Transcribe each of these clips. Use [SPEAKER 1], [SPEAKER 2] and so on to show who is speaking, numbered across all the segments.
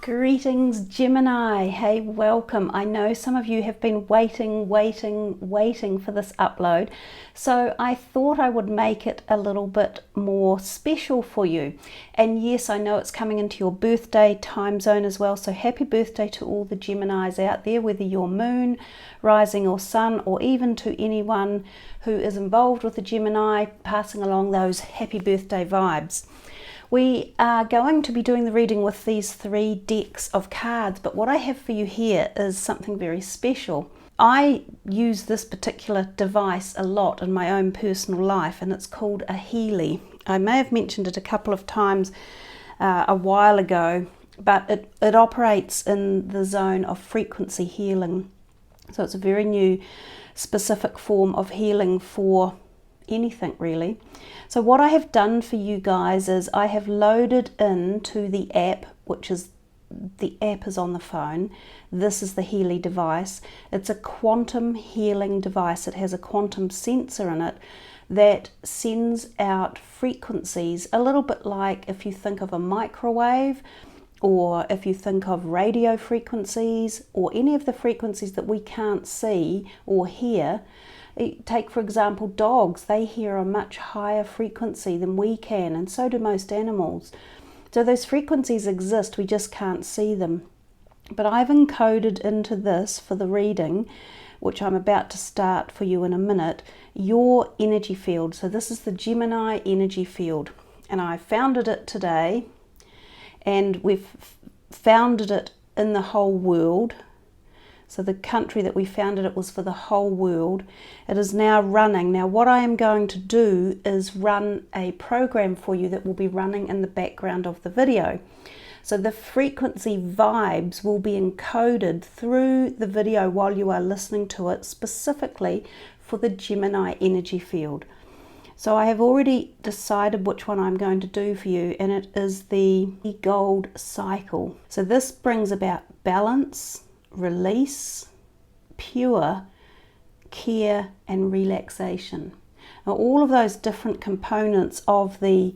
[SPEAKER 1] Greetings, Gemini. Hey, welcome. I know some of you have been waiting for this upload, so I thought I would make it a little bit more special for you. And yes, I know it's coming into your birthday time zone as well, so happy birthday to all the Geminis out there, whether you're moon, rising or sun, or even to anyone who is involved with the Gemini, passing along those happy birthday vibes. We are going to be doing the reading with these 3 decks of cards, but what I have for you here is something very special. I use this particular device a lot in my own personal life, and it's called a healy. I may have mentioned it a couple of times a while ago, but it operates in the zone of frequency healing. So it's a very new, specific form of healing for anything really. So what I have done for you guys is I have loaded into the app, which is the app is on the phone. This is the Healy device. It's a quantum healing device. It has a quantum sensor in it that sends out frequencies, a little bit like if you think of a microwave, or if you think of radio frequencies, or any of the frequencies that we can't see or hear. Take, for example, dogs. They hear a much higher frequency than we can, and so do most animals. So those frequencies exist, we just can't see them. But I've encoded into this for the reading, which I'm about to start for you in a minute, your energy field. So this is the Gemini energy field, and I founded it today, and we've founded it in the whole world. So the country that we founded it was for the whole world. It is now running. Now what I am going to do is run a program for you that will be running in the background of the video. So the frequency vibes will be encoded through the video while you are listening to it, specifically for the Gemini energy field. So I have already decided which one I'm going to do for you, and it is the gold cycle. So this brings about balance, release, pure, care and relaxation. Now all of those different components of the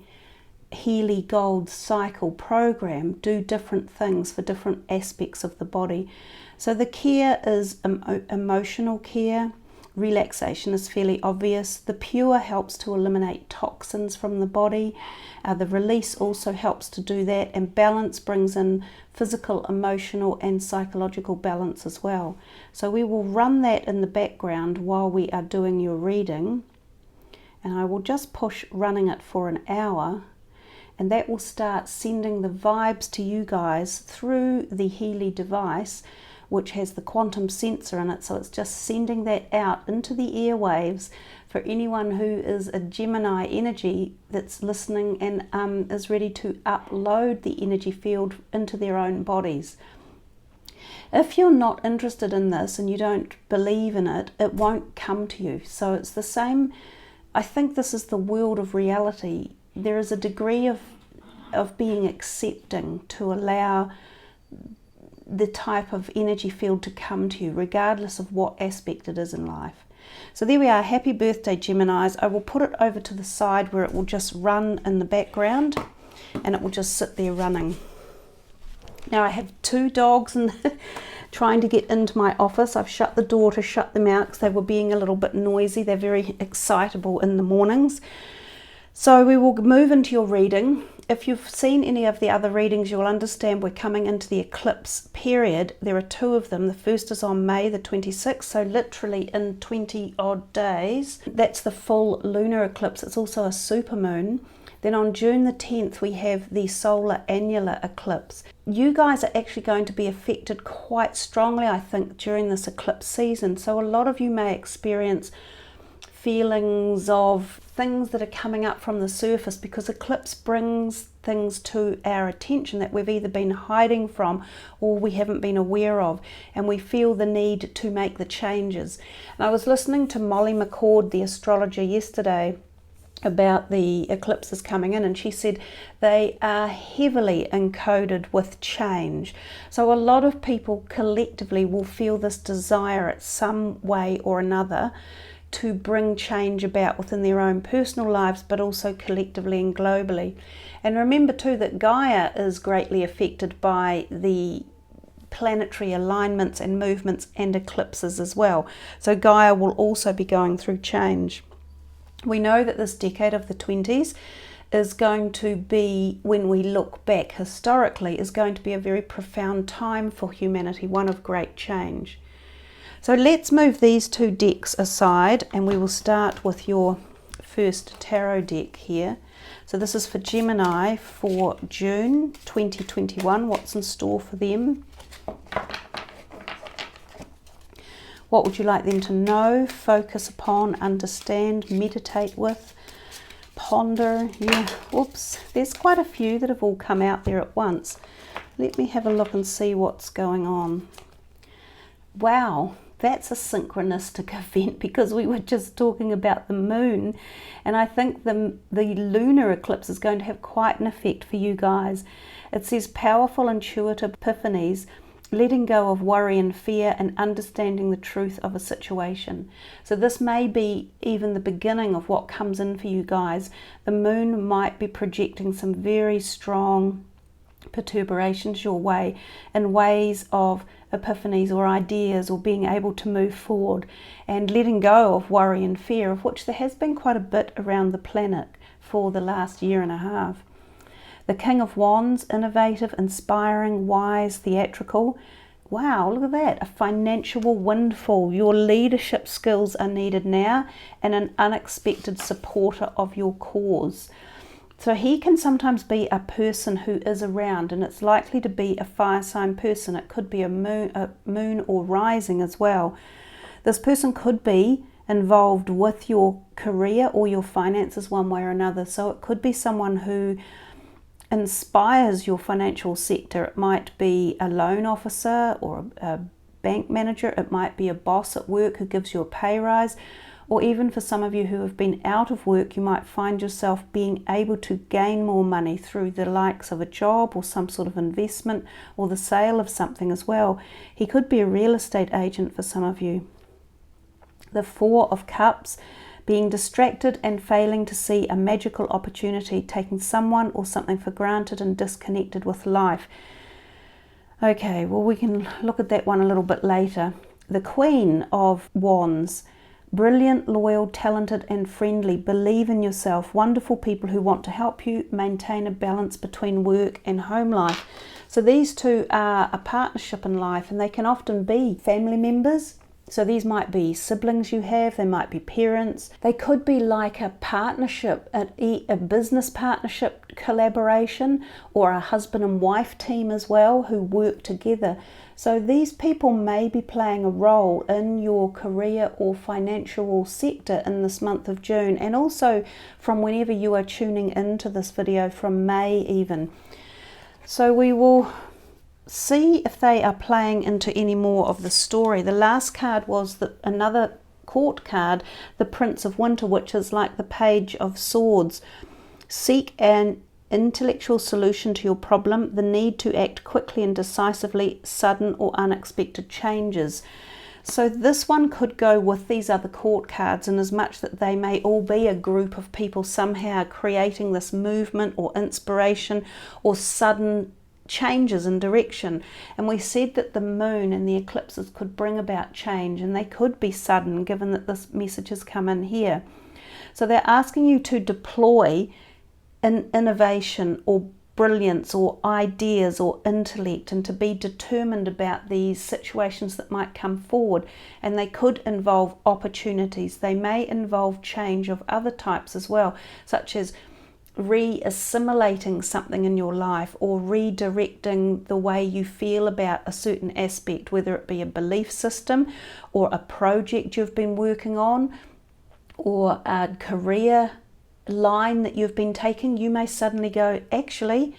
[SPEAKER 1] Healy Gold Cycle program do different things for different aspects of the body. So the care is emotional care. Relaxation is fairly obvious. The pure helps to eliminate toxins from the body. The release also helps to do that, and balance brings in physical, emotional and psychological balance as well. So we will run that in the background while we are doing your reading, and I will just push running it for an hour, and that will start sending the vibes to you guys through the Healy device, which has the quantum sensor in it. So it's just sending that out into the airwaves for anyone who is a Gemini energy that's listening and is ready to upload the energy field into their own bodies. If you're not interested in this and you don't believe in it, it won't come to you. So it's the same. I think this is the world of reality. There is a degree of being accepting to allow the type of energy field to come to you, regardless of what aspect it is in life. So there we are. Happy birthday, Geminis. I will put it over to the side where it will just run in the background, and it will just sit there running. Now I have 2 dogs and trying to get into my office. I've shut the door to shut them out because they were being a little bit noisy. They're very excitable in the mornings. So we will move into your reading. If you've seen any of the other readings, you'll understand we're coming into the eclipse period. There are 2 of them. The first is on May the 26th, so literally in 20 odd days. That's the full lunar eclipse. It's also a supermoon. Then on June the 10th, we have the solar annular eclipse. You guys are actually going to be affected quite strongly, I think, during this eclipse season. So a lot of you may experience feelings of things that are coming up from the surface, because eclipse brings things to our attention that we've either been hiding from or we haven't been aware of, and we feel the need to make the changes. And I was listening to Molly McCord, the astrologer, yesterday about the eclipses coming in, and she said they are heavily encoded with change. So a lot of people collectively will feel this desire at some way or another to bring change about within their own personal lives, but also collectively and globally. And remember too that Gaia is greatly affected by the planetary alignments and movements and eclipses as well. So Gaia will also be going through change. We know that this decade of the 20s is going to be, when we look back historically, is going to be a very profound time for humanity, one of great change. So let's move these two decks aside, and we will start with your first tarot deck here. So this is for Gemini for June 2021. What's in store for them? What would you like them to know, focus upon, understand, meditate with, ponder? Yeah, oops, there's quite a few that have all come out there at once. Let me have a look and see what's going on. Wow, that's a synchronistic event, because we were just talking about the moon, and I think the lunar eclipse is going to have quite an effect for you guys. It says powerful intuitive epiphanies, letting go of worry and fear, and understanding the truth of a situation. So this may be even the beginning of what comes in for you guys. The moon might be projecting some very strong perturbations your way, in ways of epiphanies or ideas, or being able to move forward and letting go of worry and fear, of which there has been quite a bit around the planet for the last year and a half. The King of Wands, innovative, inspiring, wise, theatrical. Wow, look at that, a financial windfall. Your leadership skills are needed now, and an unexpected supporter of your cause. So he can sometimes be a person who is around, and it's likely to be a fire sign person. It could be a moon or rising as well. This person could be involved with your career or your finances one way or another. So it could be someone who inspires your financial sector. It might be a loan officer or a bank manager. It might be a boss at work who gives you a pay rise. Or even for some of you who have been out of work, you might find yourself being able to gain more money through the likes of a job or some sort of investment, or the sale of something as well. He could be a real estate agent for some of you. The Four of Cups, being distracted and failing to see a magical opportunity, taking someone or something for granted and disconnected with life. Okay, well, we can look at that one a little bit later. The Queen of Wands, brilliant, loyal, talented and friendly. Believe in yourself. Wonderful people who want to help you maintain a balance between work and home life. So these two are a partnership in life, and they can often be family members. So these might be siblings you have, they might be parents. They could be like a partnership, a business partnership collaboration, or a husband and wife team as well who work together. So these people may be playing a role in your career or financial sector in this month of June, and also from whenever you are tuning into this video, from May even. So we will see if they are playing into any more of the story. The last card was another court card, the Prince of Winter, which is like the Page of Swords. Seek an intellectual solution to your problem, the need to act quickly and decisively, sudden or unexpected changes. So this one could go with these other court cards, in as much that they may all be a group of people somehow creating this movement or inspiration or sudden changes in direction. And we said that the moon and the eclipses could bring about change, and they could be sudden, given that this message has come in here. So they're asking you to deploy an innovation or brilliance or ideas or intellect, and to be determined about these situations that might come forward. And they could involve opportunities. They may involve change of other types as well, such as re-assimilating something in your life, or redirecting the way you feel about a certain aspect, whether it be a belief system or a project you've been working on, or a career line that you've been taking. You may suddenly go, actually,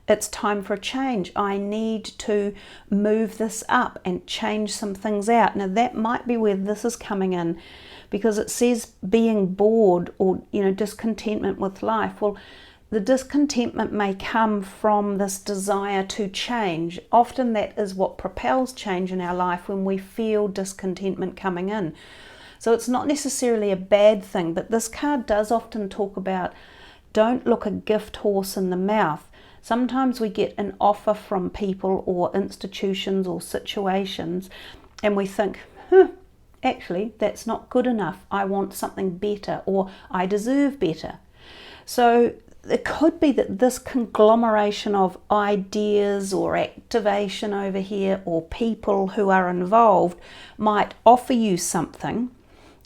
[SPEAKER 1] it's time for a change. I need to move this up and change some things out. Now that might be where this is coming in, because it says being bored or, discontentment with life. Well, the discontentment may come from this desire to change. Often that is what propels change in our life, when we feel discontentment coming in. So it's not necessarily a bad thing, but this card does often talk about don't look a gift horse in the mouth. Sometimes we get an offer from people or institutions or situations and we think, actually, that's not good enough. I want something better, or I deserve better. So it could be that this conglomeration of ideas or activation over here or people who are involved might offer you something,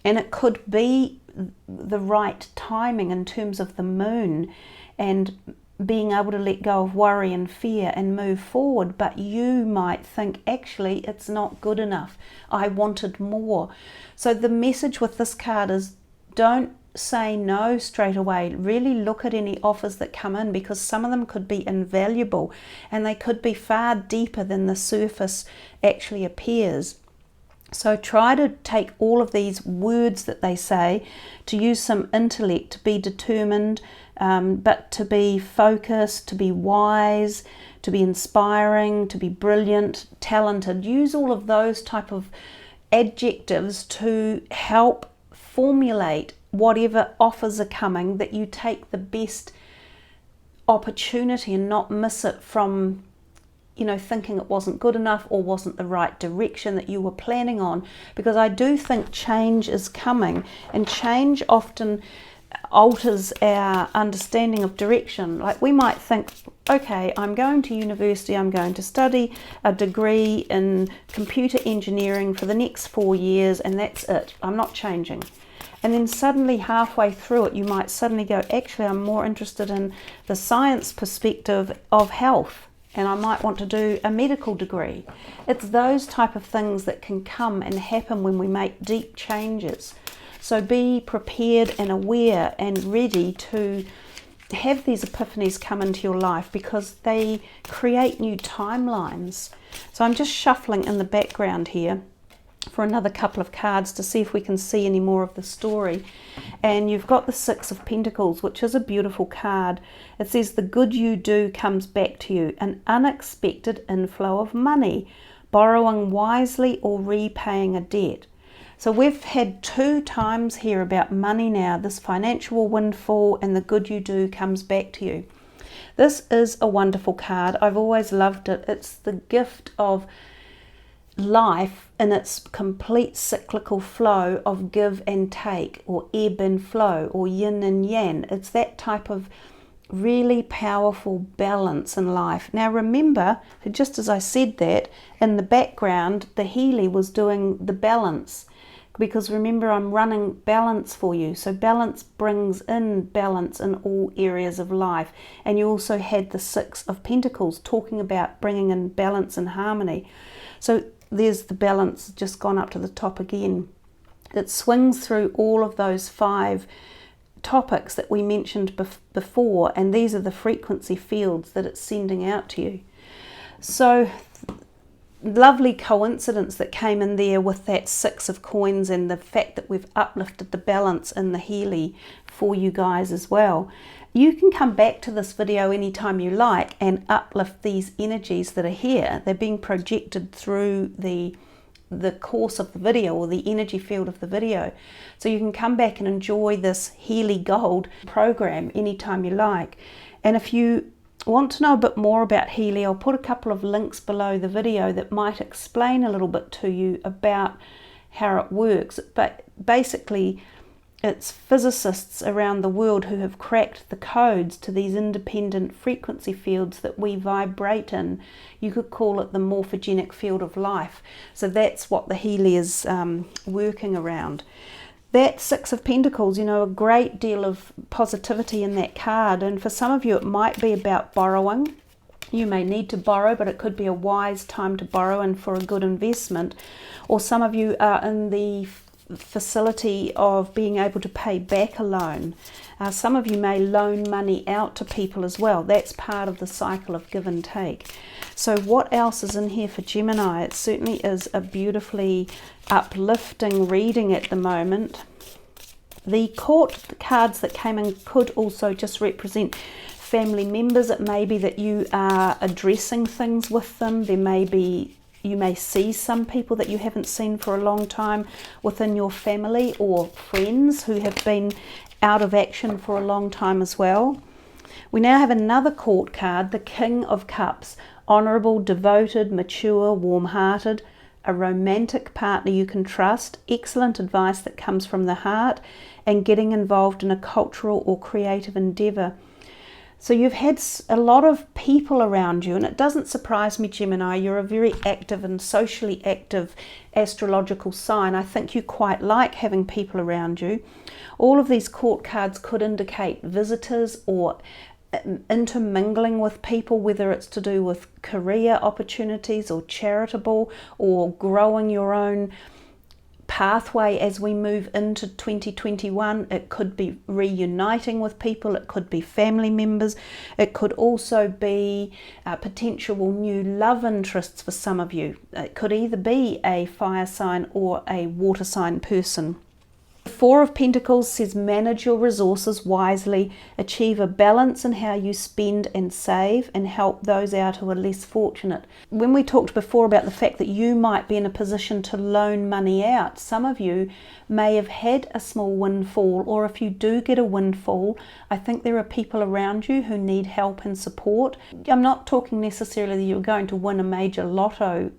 [SPEAKER 1] and it could be the right timing in terms of the moon and being able to let go of worry and fear and move forward. But you might think, actually, it's not good enough. I wanted more. So the message with this card is don't say no straight away. Really look at any offers that come in, because some of them could be invaluable and they could be far deeper than the surface actually appears. So try to take all of these words that they say, to use some intellect, to be determined, but to be focused, to be wise, to be inspiring, to be brilliant, talented. Use all of those type of adjectives to help formulate whatever offers are coming, that you take the best opportunity and not miss it from, thinking it wasn't good enough or wasn't the right direction that you were planning on. Because I do think change is coming, and change often alters our understanding of direction. Like we might think, okay, I'm going to university, I'm going to study a degree in computer engineering for the next 4 years, and that's it, I'm not changing. And then suddenly halfway through it, you might suddenly go, actually, I'm more interested in the science perspective of health, and I might want to do a medical degree. It's those type of things that can come and happen when we make deep changes. So be prepared and aware and ready to have these epiphanies come into your life, because they create new timelines. So I'm just shuffling in the background here for another couple of cards to see if we can see any more of the story. And you've got the Six of Pentacles, which is a beautiful card. It says the good you do comes back to you, an unexpected inflow of money, borrowing wisely or repaying a debt. So we've had 2 times here about money now, this financial windfall and the good you do comes back to you. This is a wonderful card. I've always loved it. It's the gift of life in its complete cyclical flow of give and take, or ebb and flow, or yin and yang. It's that type of really powerful balance in life. Now remember, just as I said that, in the background the healy was doing the balance, because remember, I'm running balance for you. So balance brings in balance in all areas of life. And you also had the Six of Pentacles talking about bringing in balance and harmony. So there's the balance just gone up to the top again. It swings through all of those 5 topics that we mentioned before, and these are the frequency fields that it's sending out to you. So lovely coincidence that came in there with that 6 of coins, and the fact that we've uplifted the balance in the healy for you guys as well. You can come back to this video anytime you like and uplift these energies that are here. They're being projected through the course of the video, or the energy field of the video. So you can come back and enjoy this Healy Gold program anytime you like. And if you want to know a bit more about Healy, I'll put a couple of links below the video that might explain a little bit to you about how it works. But basically, it's physicists around the world who have cracked the codes to these independent frequency fields that we vibrate in. You could call it the morphogenic field of life. So that's what the Healy is working around. That Six of Pentacles, a great deal of positivity in that card. And for some of you, it might be about borrowing. You may need to borrow, but it could be a wise time to borrow and for a good investment. Or some of you are in the facility of being able to pay back a loan. Some of you may loan money out to people as well. That's part of the cycle of give and take. So what else is in here for Gemini? It certainly is a beautifully uplifting reading at the moment. The court cards that came in could also just represent family members. It may be that you are addressing things with them. There may be you may see some people that you haven't seen for a long time within your family, or friends who have been out of action for a long time as well. We now have another court card, the King of Cups. Honourable, devoted, mature, warm-hearted, a romantic partner you can trust, excellent advice that comes from the heart, and getting involved in a cultural or creative endeavour. So you've had a lot of people around you, and it doesn't surprise me, Gemini, you're a very active and socially active astrological sign. I think you quite like having people around you. All of these court cards could indicate visitors or intermingling with people, whether it's to do with career opportunities or charitable or growing your own pathway as we move into 2021. It could be reuniting with people, it could be family members, it could also be potential new love interests for some of you. It could either be a fire sign or a water sign person. The Four of Pentacles says manage your resources wisely, achieve a balance in how you spend and save, and help those out who are less fortunate. When we talked before about the fact that you might be in a position to loan money out, some of you may have had a small windfall, or if you do get a windfall, I think there are people around you who need help and support. I'm not talking necessarily that you're going to win a major lotto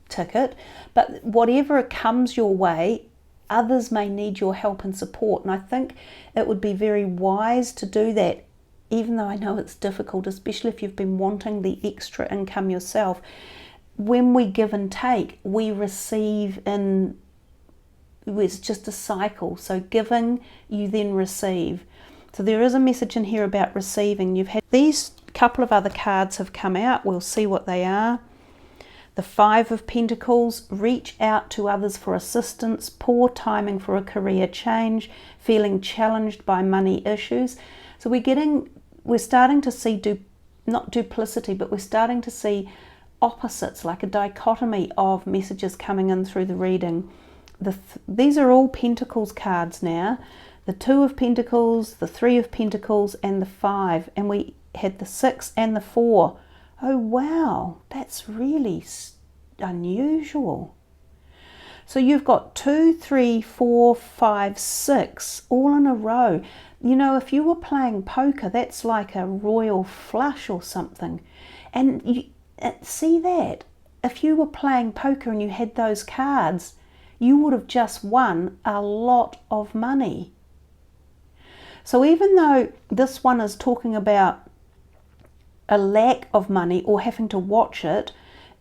[SPEAKER 1] ticket, but whatever comes your way, others may need your help and support, and I think it would be very wise to do that, even though I know it's difficult, especially if you've been wanting the extra income yourself. When we give and take, we receive in, it's just a cycle. So giving, you then receive. So there is a message in here about receiving. You've had these couple of other cards have come out. We'll see what they are. The Five of Pentacles, reach out to others for assistance, poor timing for a career change, feeling challenged by money issues. So we're starting to see, not duplicity, but we're starting to see opposites, like a dichotomy of messages coming in through the reading. These are all Pentacles cards now. The Two of Pentacles, the Three of Pentacles, and the Five. And we had the Six and the Four. Oh wow, that's really unusual. So you've got 2, 3, 4, 5, 6 all in a row. You know, if you were playing poker, that's like a royal flush or something. And you see that? If you were playing poker and you had those cards, you would have just won a lot of money. So even though this one is talking about a lack of money or having to watch it,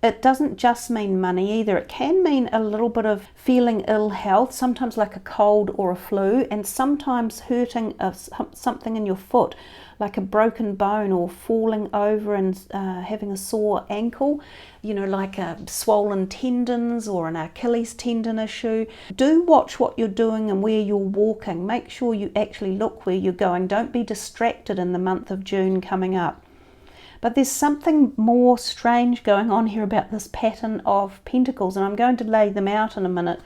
[SPEAKER 1] it doesn't just mean money either. It can mean a little bit of feeling ill health, sometimes like a cold or a flu, and sometimes hurting of something in your foot, like a broken bone, or falling over and having a sore ankle, you know, like a swollen tendons or an Achilles tendon issue. Do watch what you're doing and where you're walking. Make sure you actually look where you're going. Don't be distracted in the month of June coming up. But there's something more strange going on here about this pattern of pentacles, and I'm going to lay them out in a minute.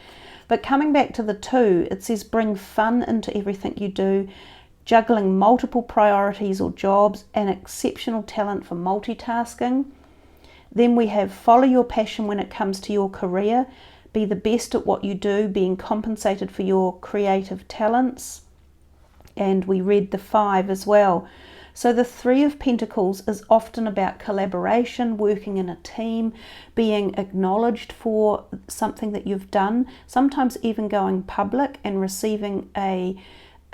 [SPEAKER 1] But coming back to the Two, it says bring fun into everything you do, juggling multiple priorities or jobs, and exceptional talent for multitasking. Then we have follow your passion when it comes to your career, be the best at what you do, being compensated for your creative talents. And we read the Five as well. So the Three of Pentacles is often about collaboration, working in a team, being acknowledged for something that you've done, sometimes even going public and receiving an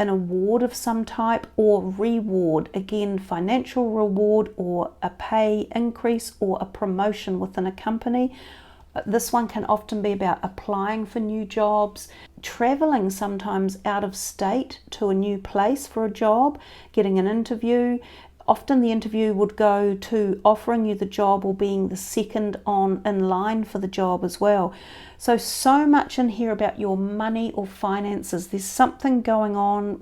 [SPEAKER 1] award of some type, or reward, again financial reward or a pay increase or a promotion within a company. This one can often be about applying for new jobs, traveling sometimes out of state to a new place for a job, getting an interview. Often the interview would go to offering you the job or being the second in line for the job as well. So much in here about your money or finances. There's something going on,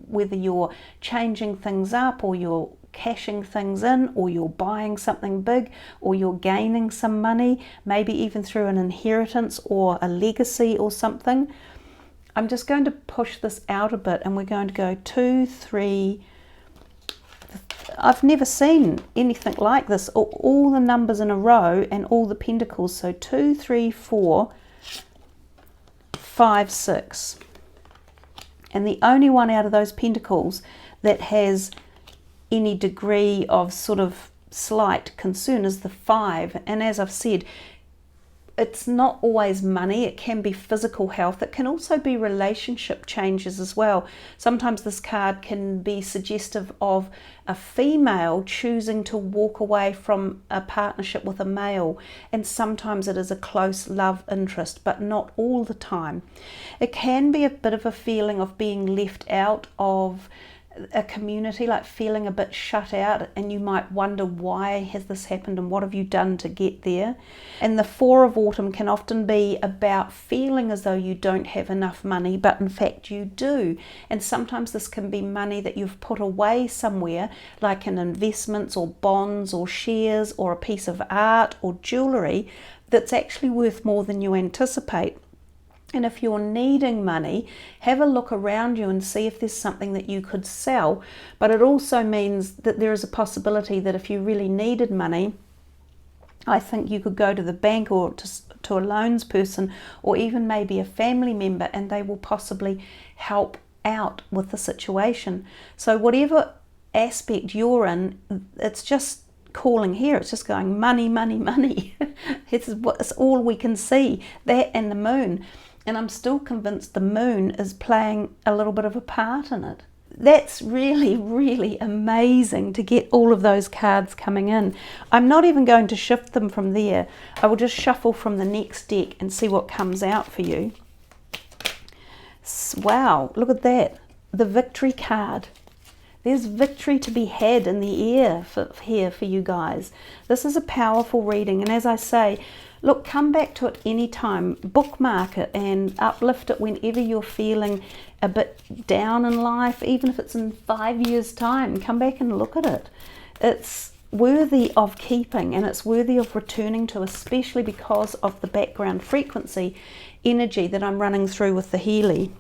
[SPEAKER 1] whether you're changing things up or you're cashing things in, or you're buying something big, or you're gaining some money, maybe even through an inheritance or a legacy or something. I'm just going to push this out a bit, and we're going to go 2, 3, I've never seen anything like this. All the numbers in a row and all the pentacles. So 2, 3, 4, 5, 6. And the only one out of those pentacles that has any degree of sort of slight concern is the 5. And as I've said, it's not always money. It can be physical health. It can also be relationship changes as well. Sometimes this card can be suggestive of a female choosing to walk away from a partnership with a male, and sometimes it is a close love interest, but not all the time. It can be a bit of a feeling of being left out of a community, like feeling a bit shut out, and you might wonder, why has this happened and what have you done to get there? And the 4 of autumn can often be about feeling as though you don't have enough money, but in fact you do. And sometimes this can be money that you've put away somewhere, like in investments or bonds or shares or a piece of art or jewelry, that's actually worth more than you anticipate. And if you're needing money, have a look around you and see if there's something that you could sell. But it also means that there is a possibility that if you really needed money, I think you could go to the bank or to a loans person, or even maybe a family member, and they will possibly help out with the situation. So whatever aspect you're in, it's just calling here. It's just going money, money, money. It's all we can see, that and the moon. And I'm still convinced the moon is playing a little bit of a part in it. That's really, really amazing to get all of those cards coming in. I'm not even going to shift them from there. I will just shuffle from the next deck and see what comes out for you. Wow, look at that. The victory card. There's victory to be had in the air here for you guys. This is a powerful reading, and as I say, look, come back to it anytime, bookmark it and uplift it whenever you're feeling a bit down in life, even if it's in 5 years' time. Come back and look at it. It's worthy of keeping, and it's worthy of returning to, especially because of the background frequency energy that I'm running through with the healy.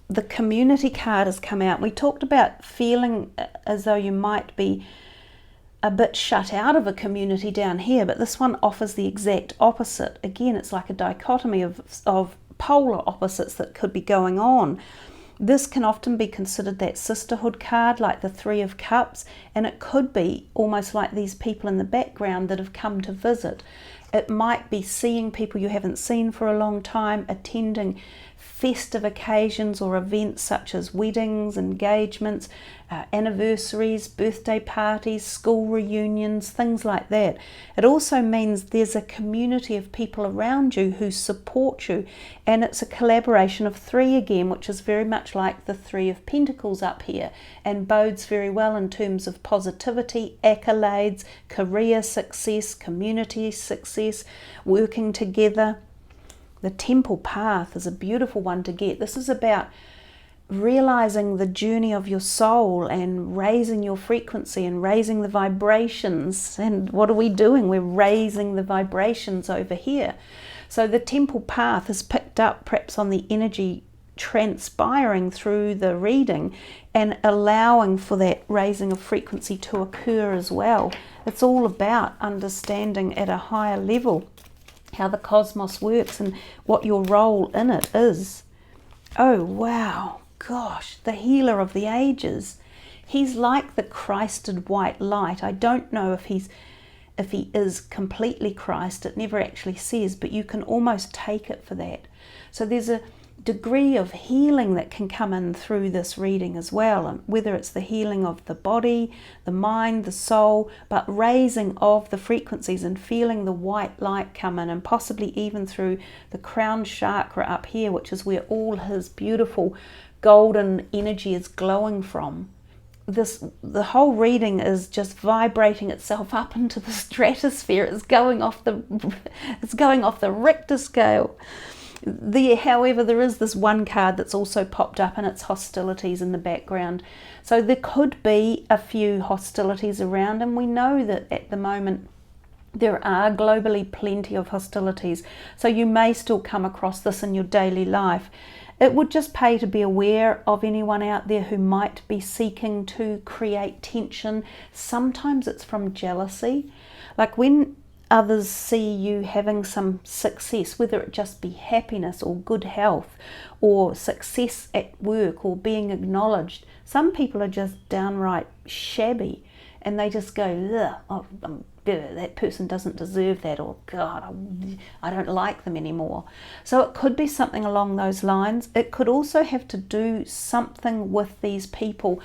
[SPEAKER 1] The community card has come out. We talked about feeling as though you might be a bit shut out of a community down here, but this one offers the exact opposite. Again, it's like a dichotomy of polar opposites that could be going on. This can often be considered that sisterhood card, like the 3 of Cups, and it could be almost like these people in the background that have come to visit. It might be seeing people you haven't seen for a long time, attending festive occasions or events such as weddings, engagements, anniversaries, birthday parties, school reunions, things like that. It also means there's a community of people around you who support you, and it's a collaboration of 3 again, which is very much like the 3 of Pentacles up here, and bodes very well in terms of positivity, accolades, career success, community success, working together. The Temple Path is a beautiful one to get. This is about realizing the journey of your soul and raising your frequency and raising the vibrations. And what are we doing? We're raising the vibrations over here. So the Temple Path is picked up perhaps on the energy transpiring through the reading and allowing for that raising of frequency to occur as well. It's all about understanding at a higher level how the cosmos works and what your role in it is. Oh wow, gosh, the healer of the ages. He's like the Christed white light. I don't know if he is completely Christ. It never actually says, but you can almost take it for that. So there's a degree of healing that can come in through this reading as well, and whether it's the healing of the body, the mind, the soul, but raising of the frequencies and feeling the white light come in, and possibly even through the crown chakra up here, which is where all his beautiful golden energy is glowing from. The whole reading is just vibrating itself up into the stratosphere. It's going off the Richter scale. However, there is this one card that's also popped up, and it's hostilities in the background. So there could be a few hostilities around, and we know that at the moment there are globally plenty of hostilities. So you may still come across this in your daily life. It would just pay to be aware of anyone out there who might be seeking to create tension. Sometimes it's from jealousy. Like when others see you having some success, whether it just be happiness or good health or success at work or being acknowledged, some people are just downright shabby and they just go, oh, that person doesn't deserve that, or God, I don't like them anymore. So it could be something along those lines. It could also have to do something with these people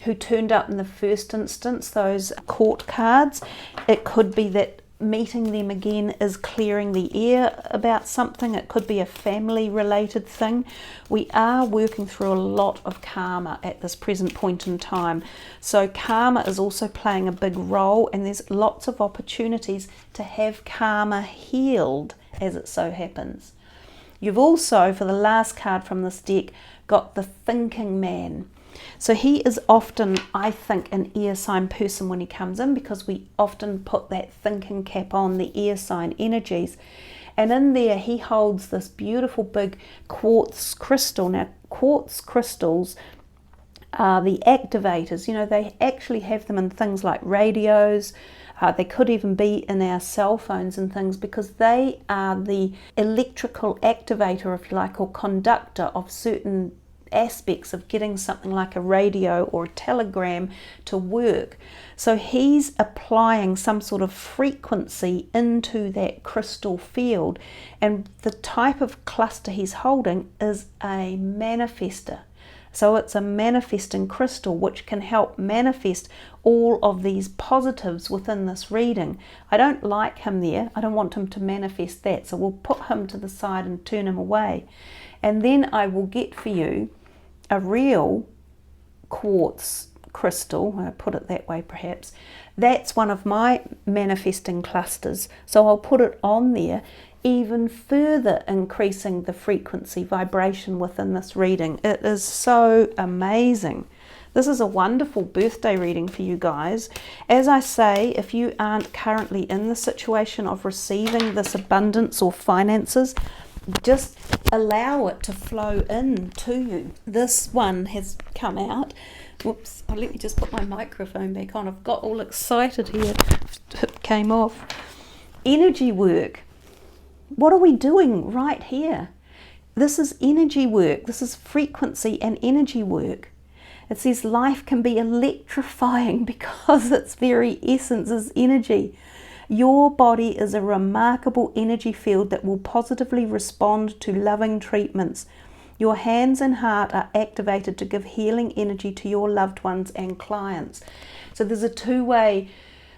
[SPEAKER 1] who turned up in the first instance, those court cards. It could be that meeting them again is clearing the air about something. It could be a family related thing. We are working through a lot of karma at this present point in time, so karma is also playing a big role, and there's lots of opportunities to have karma healed as it so happens. You've also, for the last card from this deck, got the thinking man. So he is often, I think, an air sign person when he comes in, because we often put that thinking cap on, the air sign energies. And in there he holds this beautiful big quartz crystal. Now quartz crystals are the activators. You know, they actually have them in things like radios. They could even be in our cell phones and things, because they are the electrical activator, if you like, or conductor of certain aspects of getting something like a radio or a telegram to work. So he's applying some sort of frequency into that crystal field, and the type of cluster he's holding is a manifester. So it's a manifesting crystal which can help manifest all of these positives within this reading. I don't like him there. I don't want him to manifest that. So we'll put him to the side and turn him away. And then I will get for you a real quartz crystal, I'll put it that way perhaps. That's one of my manifesting clusters. So I'll put it on there, even further increasing the frequency vibration within this reading. It is so amazing. This is a wonderful birthday reading for you guys. As I say, if you aren't currently in the situation of receiving this abundance or finances, just allow it to flow in to you. This one has come out. Whoops, let me just put my microphone back on. I've got all excited here. It came off. Energy work. What are we doing right here? This is energy work. This is frequency and energy work. It says life can be electrifying because its very essence is energy. Your body is a remarkable energy field that will positively respond to loving treatments. Your hands and heart are activated to give healing energy to your loved ones and clients. So there's a two-way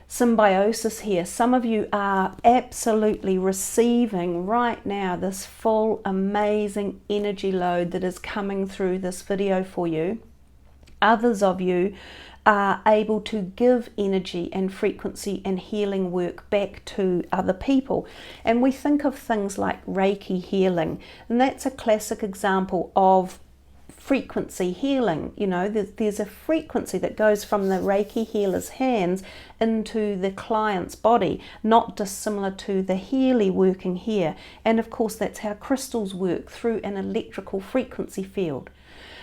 [SPEAKER 1] symbiosis here. Some of you are absolutely receiving right now this full amazing energy load that is coming through this video for you. Others of you are able to give energy and frequency and healing work back to other people. And we think of things like Reiki healing, and that's a classic example of frequency healing. You know, there's a frequency that goes from the Reiki healer's hands into the client's body, not dissimilar to the healy working here. And of course that's how crystals work, through an electrical frequency field.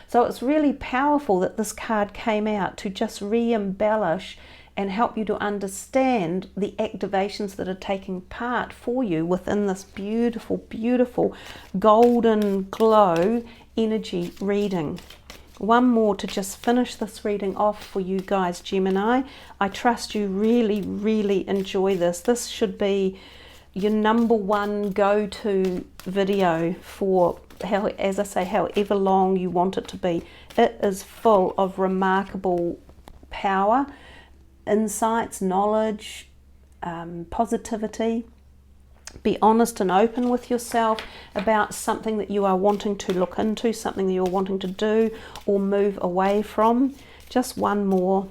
[SPEAKER 1] So it's really powerful that this card came out to just re-embellish and help you to understand the activations that are taking part for you within this beautiful, beautiful golden glow energy reading. One more to just finish this reading off for you guys, Gemini. I trust you really, really enjoy this. This should be your number one go-to video for, how, as I say, however long you want it to be. It is full of remarkable power, insights, knowledge, positivity. Be honest and open with yourself about something that you are wanting to look into, something that you're wanting to do or move away from. Just one more.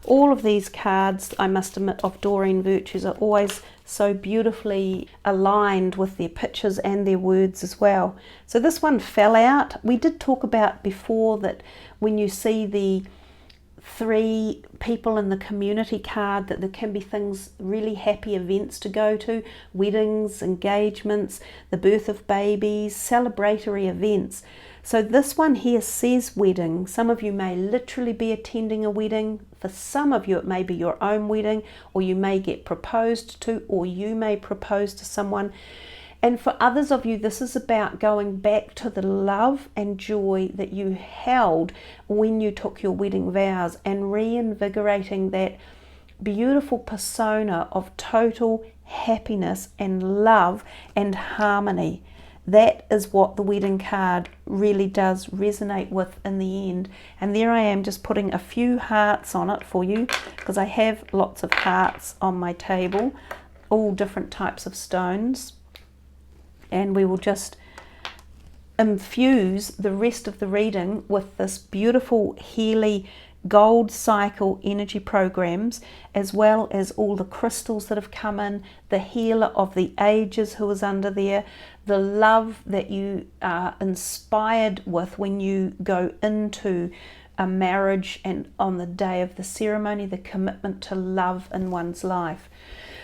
[SPEAKER 1] All of these cards, I must admit, of Doreen Virtues are always so beautifully aligned with their pictures and their words as well. So this one fell out. We did talk about before that when you see the 3 people in the community card, that there can be things, really happy events to go to, weddings, engagements, the birth of babies, celebratory events. So this one here says wedding. Some of you may literally be attending a wedding. For some of you it may be your own wedding, or you may get proposed to, or you may propose to someone. And for others of you, this is about going back to the love and joy that you held when you took your wedding vows, and reinvigorating that beautiful persona of total happiness and love and harmony. That is what the wedding card really does resonate with in the end. And there I am, just putting a few hearts on it for you, because I have lots of hearts on my table, all different types of stones. And we will just infuse the rest of the reading with this beautiful healy gold cycle energy programs, as well as all the crystals that have come in, the healer of the ages who is under there, the love that you are inspired with when you go into a marriage, and on the day of the ceremony, the commitment to love in one's life.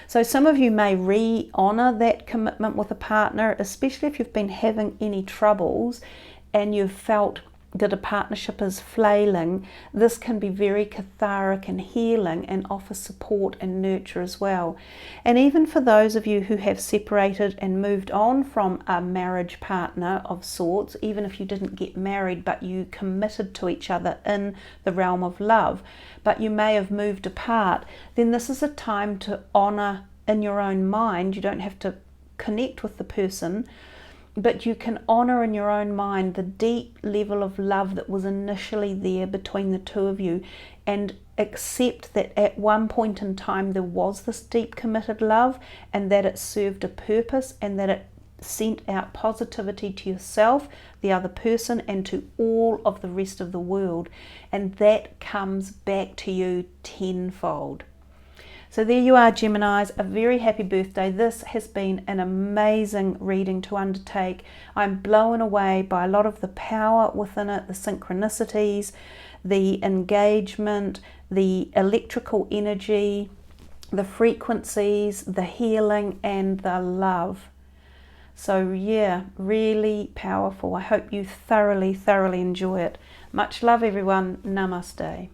[SPEAKER 1] So some of you may re-honor that commitment with a partner, especially if you've been having any troubles and you've felt that a partnership is flailing. This can be very cathartic and healing, and offer support and nurture as well. And even for those of you who have separated and moved on from a marriage partner of sorts, even if you didn't get married but you committed to each other in the realm of love, but you may have moved apart, then this is a time to honor in your own mind. You don't have to connect with the person, but you can honor in your own mind the deep level of love that was initially there between the two of you, and accept that at one point in time there was this deep committed love, and that it served a purpose, and that it sent out positivity to yourself, the other person, and to all of the rest of the world, and that comes back to you tenfold. So there you are, Geminis, a very happy birthday. This has been an amazing reading to undertake. I'm blown away by a lot of the power within it, the synchronicities, the engagement, the electrical energy, the frequencies, the healing, and the love. So yeah, really powerful. I hope you thoroughly enjoy it. Much love, everyone. Namaste.